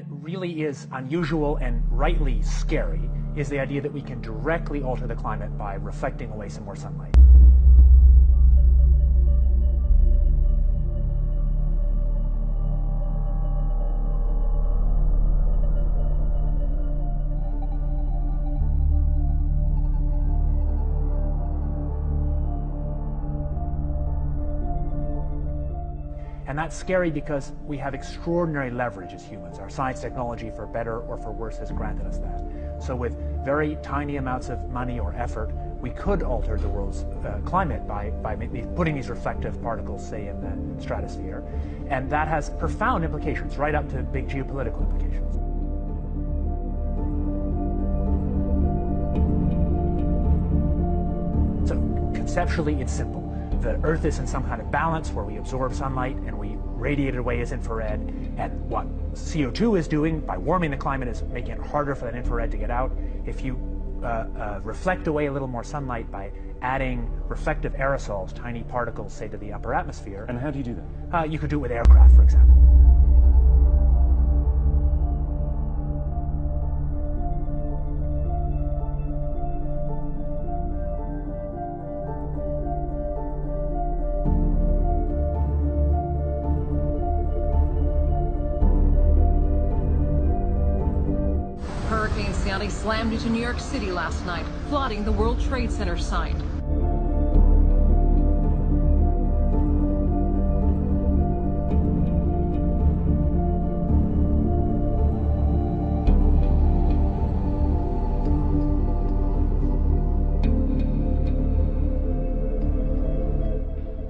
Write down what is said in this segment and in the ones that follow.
that really is unusual and rightly scary is the idea that we can directly alter the climate by reflecting away some more sunlight. And that's scary because we have extraordinary leverage as humans. Our science technology, for better or for worse, has granted us that. So with very tiny amounts of money or effort, we could alter the world's climate by putting these reflective particles, say, in the stratosphere. And that has profound implications, right up to big geopolitical implications. So conceptually, it's simple. The Earth is in some kind of balance where we absorb sunlight and we radiate it away as infrared. And what CO2 is doing by warming the climate is making it harder for that infrared to get out. If you reflect away a little more sunlight by adding reflective aerosols, tiny particles, say, to the upper atmosphere. And how do you do that? You could do it with aircraft, for example. Hurricane Sandy slammed into New York City last night, flooding the World Trade Center site.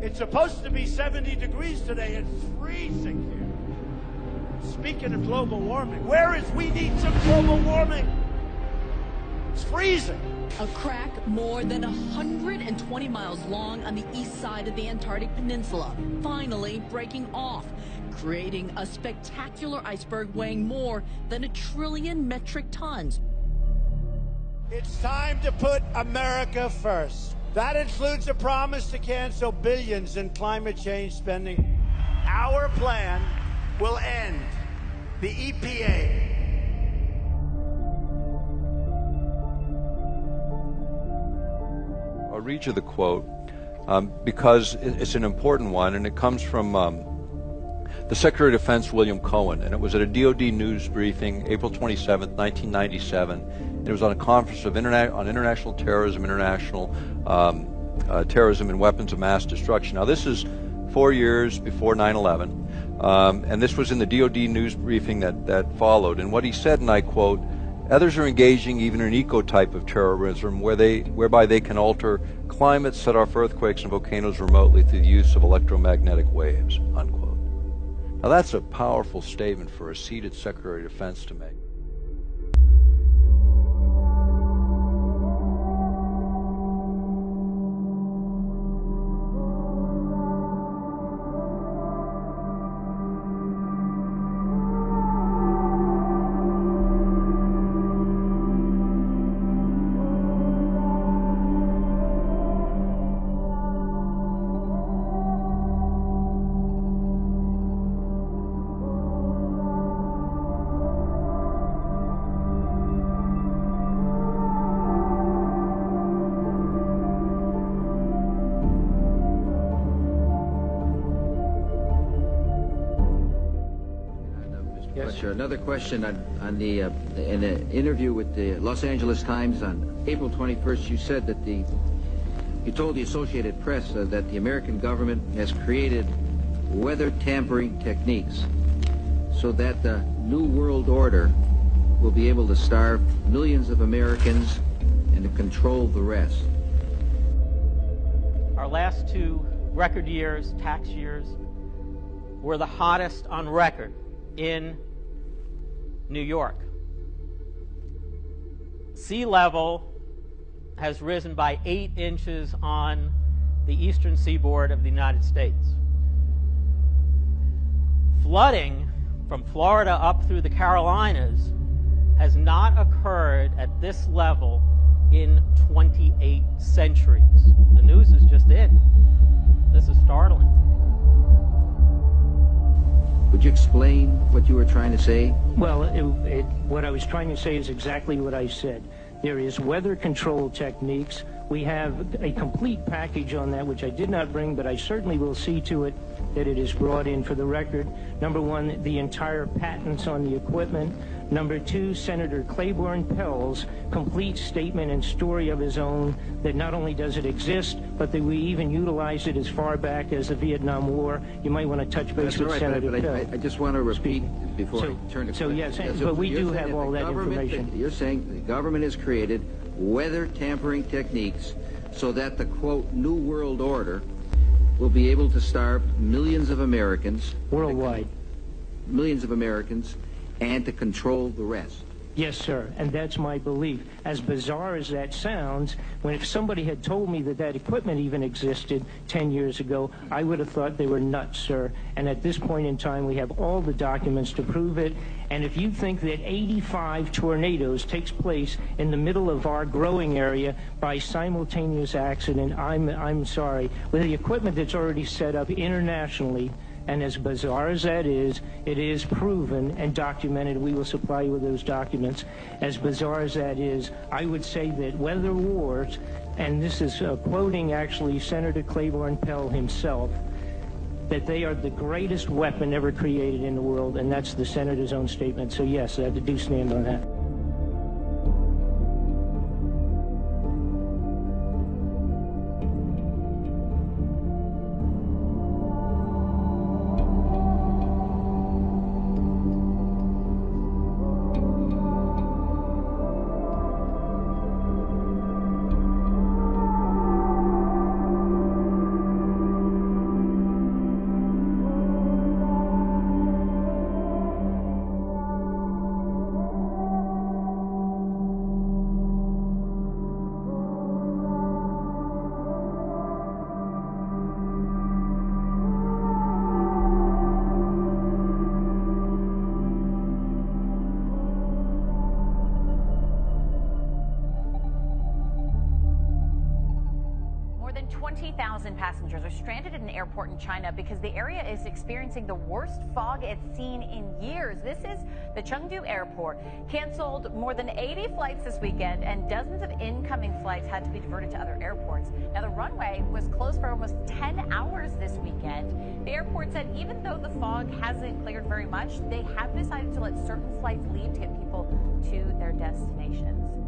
It's supposed to be 70 degrees today. It's freezing here. Speaking of global warming, we need some global warming. It's freezing. A crack more than 120 miles long on the east side of the Antarctic Peninsula, finally breaking off, creating a spectacular iceberg weighing more than 1 trillion metric tons. It's time to put America first. That includes a promise to cancel billions in climate change spending. Our plan will end the EPA. I'll read you the quote because it's an important one, and it comes from the Secretary of Defense, William Cohen, and it was at a DoD news briefing, April 27th, 1997. And it was on a conference on international terrorism, terrorism and weapons of mass destruction. Now, this is 4 years before 9/11, and this was in the DoD news briefing that followed. And what he said, and I quote, "Others are engaging even in an eco-type of terrorism whereby they can alter climate, set off earthquakes and volcanoes remotely through the use of electromagnetic waves," unquote. Now that's a powerful statement for a seated Secretary of Defense to make. Another question on in an interview with the Los Angeles Times on April 21st, you said that you told the Associated Press that the American government has created weather tampering techniques so that the New World Order will be able to starve millions of Americans and to control the rest. Our last 2 record years, tax years, were the hottest on record in New York. Sea level has risen by 8 inches on the eastern seaboard of the United States. Flooding from Florida up through the Carolinas has not occurred at this level in 28 centuries. The news is just in. This is startling. Would you explain what you were trying to say? Well, what I was trying to say is exactly what I said. There is weather control techniques. We have a complete package on that, which I did not bring, but I certainly will see to it that it is brought in for the record. Number one, the entire patents on the equipment. Number two, Senator Claiborne Pell's complete statement and story of his own that not only does it exist, but that we even utilized it as far back as the Vietnam War. You might want to touch base with Senator Pell. I just want to repeat before I turn to So yes, but we do have all that information. You're saying the government has created weather tampering techniques so that the, quote, New World Order will be able to starve millions of Americans. Worldwide. Millions of Americans, and to control the rest. Yes, sir, and that's my belief. As bizarre as that sounds, if somebody had told me that that equipment even existed 10 years ago, I would have thought they were nuts, sir. And at this point in time, we have all the documents to prove it. And if you think that 85 tornadoes takes place in the middle of our growing area by simultaneous accident, I'm sorry. With the equipment that's already set up internationally, and as bizarre as that is, it is proven and documented. We will supply you with those documents. As bizarre as that is, I would say that weather wars, and this is quoting actually Senator Claiborne Pell himself, that they are the greatest weapon ever created in the world, and that's the senator's own statement. So yes, I do stand on that. More than 20,000 passengers are stranded at an airport in China because the area is experiencing the worst fog it's seen in years. This is the Chengdu airport. Canceled more than 80 flights this weekend, and dozens of incoming flights had to be diverted to other airports. Now, the runway was closed for almost 10 hours this weekend. The airport said even though the fog hasn't cleared very much, they have decided to let certain flights leave to get people to their destinations.